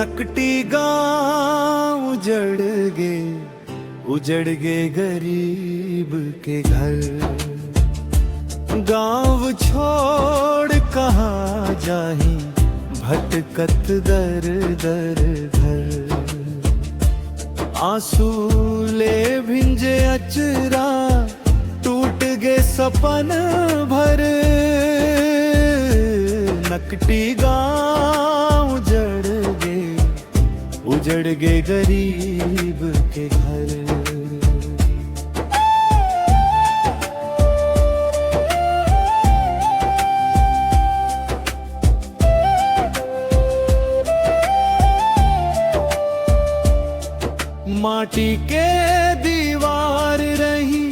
नकटी गाँव उजड़ गए गरीब के घर। गाँव छोड़ कहाँ जाही भटकत दर दर घर। आंसू ले भिंजे अचरा टूट गए सपन भर। नकटी गाँव उजड़ गए गरीब के घर। माटी के दीवार रही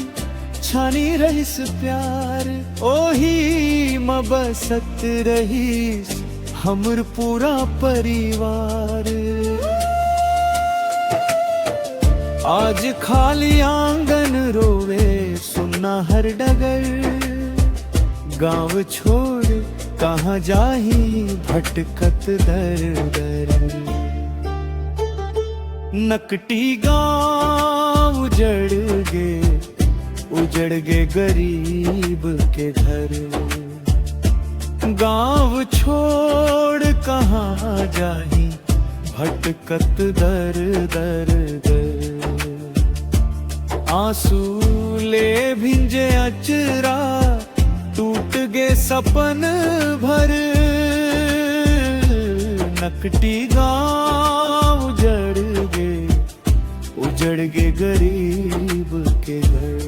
छानी रहीस प्यार। ओही मबसत रहीस हमर पूरा परिवार। आज खाली आंगन रोवे सुनना हर डगर। गांव छोड़ कहाँ जाही भटकत दर दर। नकटी गाँव उजड़ गए गरीब के घर। गाँव छोड़ कहाँ जाही भटकत दर दर दर। आंसू ले भिंजे अचरा टूट गए सपन भर। नकटी गाँव उजड़ गए गरीब के घर।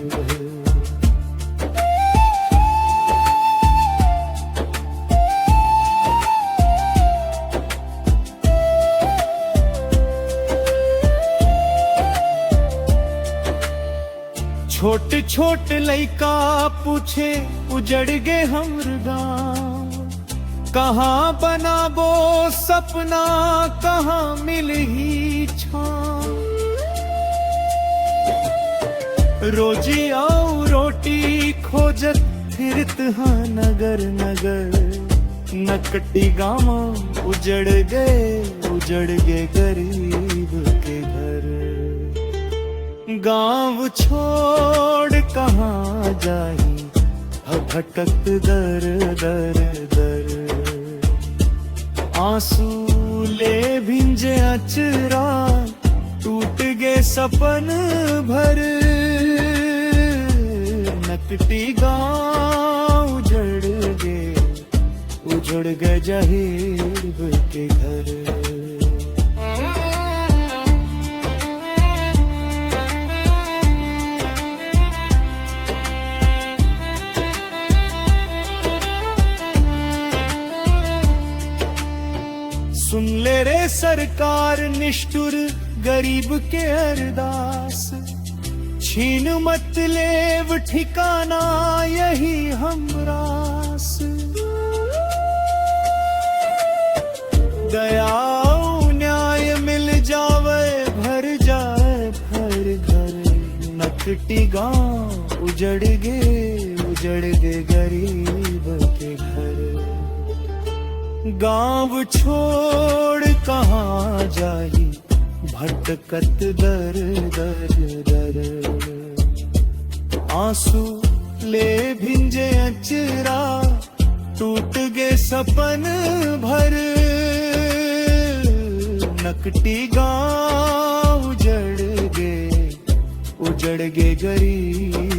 छोट छोट लइका पूछे उजड़ गए हमर गाँव। कहाँ बनाबो सपना कहाँ मिलही छाँव। रोजी आओ रोटी खोजत फिरत हाँ नगर नगर। नकटी गाँव उजड़ गए गरीब के घर। गाँव छोड़ कहाँ जाही भटकत दर दर दर। आंसू ले भिंजे अचरा टूट गए सपन भर। नकटी गाँव उजड़ गए जहीब के घर। सुन ले रे सरकार निष्ठुर गरीब के अरदास। छीन मत लेव ठिकाना यही हमरास। दया न्याय मिल जावे भर जाए घर घर। नकटी गाँव उजड़ गए गरीब के घर। गाँव छोड़ कहाँ जाही भटकत दर दर दर। आंसू ले भिंजे अचरा टूट गए सपन भर। नकटी गाँव उजड़ गए गरीब